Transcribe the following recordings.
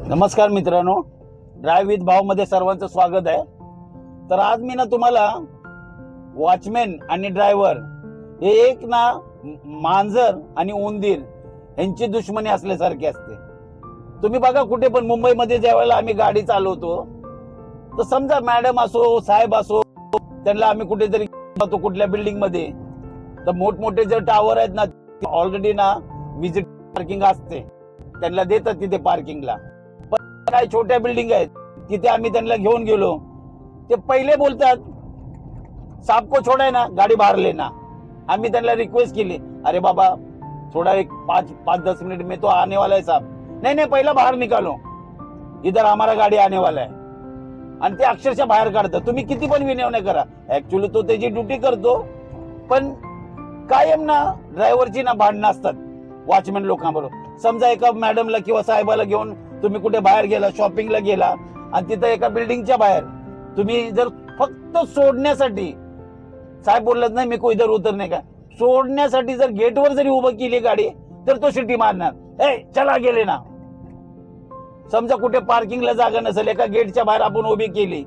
नमस्कार मित्रांनो, drive with भाव मध्ये सर्वांचं स्वागत आहे। तर आज मी ना तुम्हाला वॉचमॅन आणि ड्रायव्हर हे एक ना मांजर आणि उंदीर यांची दुश्मनी असल्यासारखी असते। तुम्ही बघा कुठे पण मुंबईमध्ये ज्यावेळेला आम्ही गाडी चालवतो तर समजा मॅडम असो साहेब असो, त्यांना आम्ही कुठेतरी जातो कुठल्या बिल्डिंग मध्ये, तर मोठमोठे जे टावर आहेत ना ऑलरेडी ना विजिट पार्किंग असते, त्यांना देतात तिथे पार्किंगला। काय छोट्या बिल्डिंग आहेत तिथे आम्ही त्यांना घेऊन गेलो, ते पहिले बोलतात साहब को छोड़ा है ना, गाड़ी बाहर लेना। आम्ही त्यांना रिक्वेस्ट केली, अरे बाबा थोड़ा एक 5-10 मिनट में तो आने वाला है साहब। नहीं नहीं, पहला बाहर निकालो, इधर हमारा गाड़ी आने वाला है। आणि ते अक्षरशः बाहेर काढतात। तुम्ही किती पण विनवण्या करा, ऍक्च्युअली तो त्याची ड्युटी करतो, पण कायम ना ड्रायव्हरची ना भांडणं असतात वॉचमॅन लोकांबरोबर। समजा एका मॅडमला किंवा साहेबाला घेऊन तुम्ही कुठे बाहेर गेला, शॉपिंगला गेला, आणि तिथं एका बिल्डिंगच्या बाहेर तुम्ही जर फक्त सोडण्यासाठी, साहेब बोलत नाही मी को इधर उतरने का, सोडण्यासाठी जर गेटवर जरी उभं केली गाडी तर तो शिटी मारणार, ए चला गेले ना। समजा कुठे पार्किंगला जागा नसेल, एका गेटच्या बाहेर आपण उभी केली,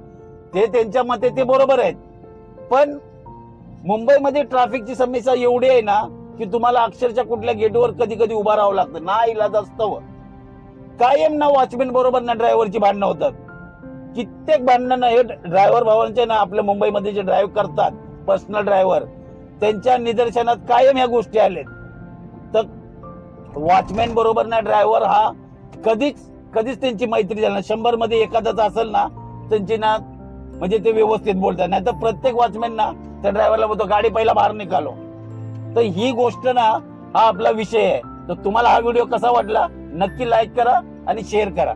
ते त्यांच्या मते ते बरोबर आहेत, पण मुंबईमध्ये ट्रॅफिकची समस्या एवढी आहे ना की तुम्हाला अक्षरशः कुठल्या गेटवर कधी कधी उभा राहावं लागतं, ना इलाज असतं। कायम ना वॉचमॅन बरोबर ना ड्रायव्हरची भांडणं होतात। कित्येक भांडणं हे ड्रायव्हर भावांचे ना आपल्या मुंबईमध्ये जे ड्राईव्ह करतात पर्सनल ड्रायव्हर, त्यांच्या निदर्शनात कायम ह्या गोष्टी आलेत। तर वॉचमॅन बरोबर ना ड्रायव्हर हा कधीच त्यांची मैत्री झाली नाही। 100 मध्ये एखादाच असेल ना त्यांची ना म्हणजे ते व्यवस्थित बोलतात, नाही तर प्रत्येक वॉचमॅन ना त्या ड्रायव्हरला बोलतो गाडी पहिला बाहेर निकालो। तर ही गोष्ट ना हा आपला विषय आहे। तर तुम्हाला हा व्हिडिओ कसा वाटला नक्की लाईक करा आणि शेअर करा।